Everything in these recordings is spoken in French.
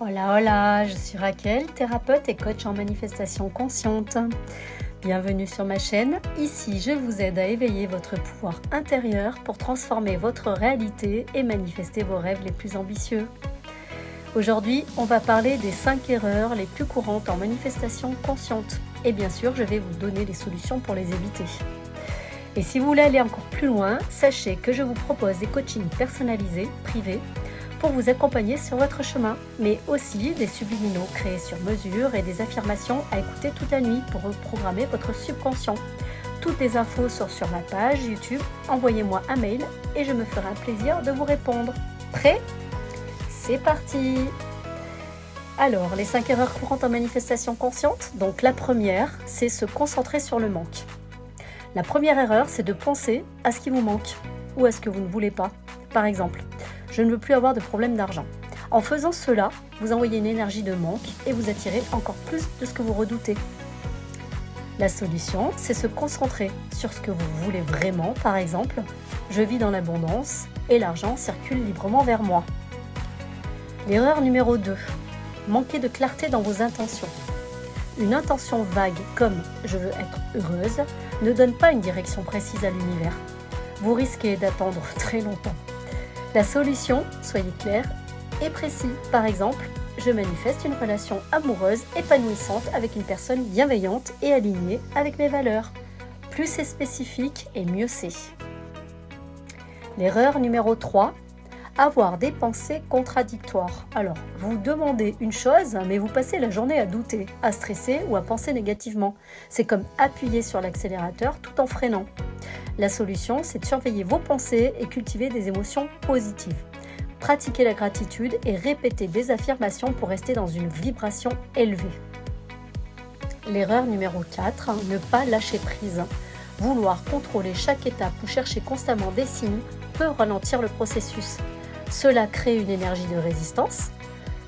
Hola, hola, je suis Raquel, thérapeute et coach en manifestation consciente. Bienvenue sur ma chaîne. Ici, je vous aide à éveiller votre pouvoir intérieur pour transformer votre réalité et manifester vos rêves les plus ambitieux. Aujourd'hui, on va parler des 5 erreurs les plus courantes en manifestation consciente. Et bien sûr, je vais vous donner des solutions pour les éviter. Et si vous voulez aller encore plus loin, sachez que je vous propose des coachings personnalisés, privés, pour vous accompagner sur votre chemin, mais aussi des subliminaux créés sur mesure et des affirmations à écouter toute la nuit pour reprogrammer votre subconscient. Toutes les infos sont sur ma page YouTube, envoyez-moi un mail et je me ferai un plaisir de vous répondre. Prêt ? C'est parti ! Alors, les 5 erreurs courantes en manifestation consciente. Donc la première, c'est se concentrer sur le manque. La première erreur, c'est de penser à ce qui vous manque ou à ce que vous ne voulez pas. Par exemple, je ne veux plus avoir de problème d'argent. En faisant cela, vous envoyez une énergie de manque et vous attirez encore plus de ce que vous redoutez. La solution, c'est se concentrer sur ce que vous voulez vraiment. Par exemple, je vis dans l'abondance et l'argent circule librement vers moi. L'erreur numéro 2, manquer de clarté dans vos intentions. Une intention vague comme « je veux être heureuse » ne donne pas une direction précise à l'univers. Vous risquez d'attendre très longtemps. La solution, soyez clair et précis. Par exemple, je manifeste une relation amoureuse épanouissante avec une personne bienveillante et alignée avec mes valeurs. Plus c'est spécifique et mieux c'est. L'erreur numéro 3, avoir des pensées contradictoires. Alors, vous demandez une chose, mais vous passez la journée à douter, à stresser ou à penser négativement. C'est comme appuyer sur l'accélérateur tout en freinant. La solution, c'est de surveiller vos pensées et cultiver des émotions positives. Pratiquez la gratitude et répétez des affirmations pour rester dans une vibration élevée. L'erreur numéro 4, ne pas lâcher prise. Vouloir contrôler chaque étape ou chercher constamment des signes peut ralentir le processus. Cela crée une énergie de résistance.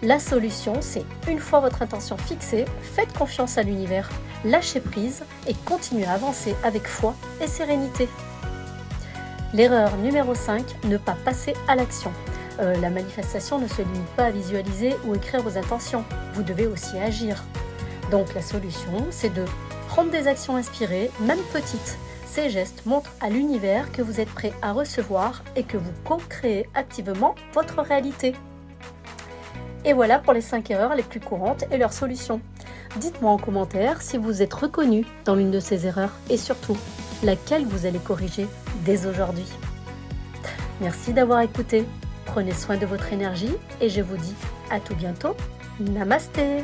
La solution, c'est une fois votre intention fixée, faites confiance à l'univers, lâchez prise et continuez à avancer avec foi et sérénité. L'erreur numéro 5, ne pas passer à l'action. La manifestation ne se limite pas à visualiser ou écrire vos intentions, vous devez aussi agir. Donc la solution, c'est de prendre des actions inspirées, même petites. Ces gestes montrent à l'univers que vous êtes prêt à recevoir et que vous co-créez activement votre réalité. Et voilà pour les 5 erreurs les plus courantes et leurs solutions. Dites-moi en commentaire si vous êtes reconnu dans l'une de ces erreurs et surtout, laquelle vous allez corriger dès aujourd'hui. Merci d'avoir écouté. Prenez soin de votre énergie et je vous dis à tout bientôt. Namasté!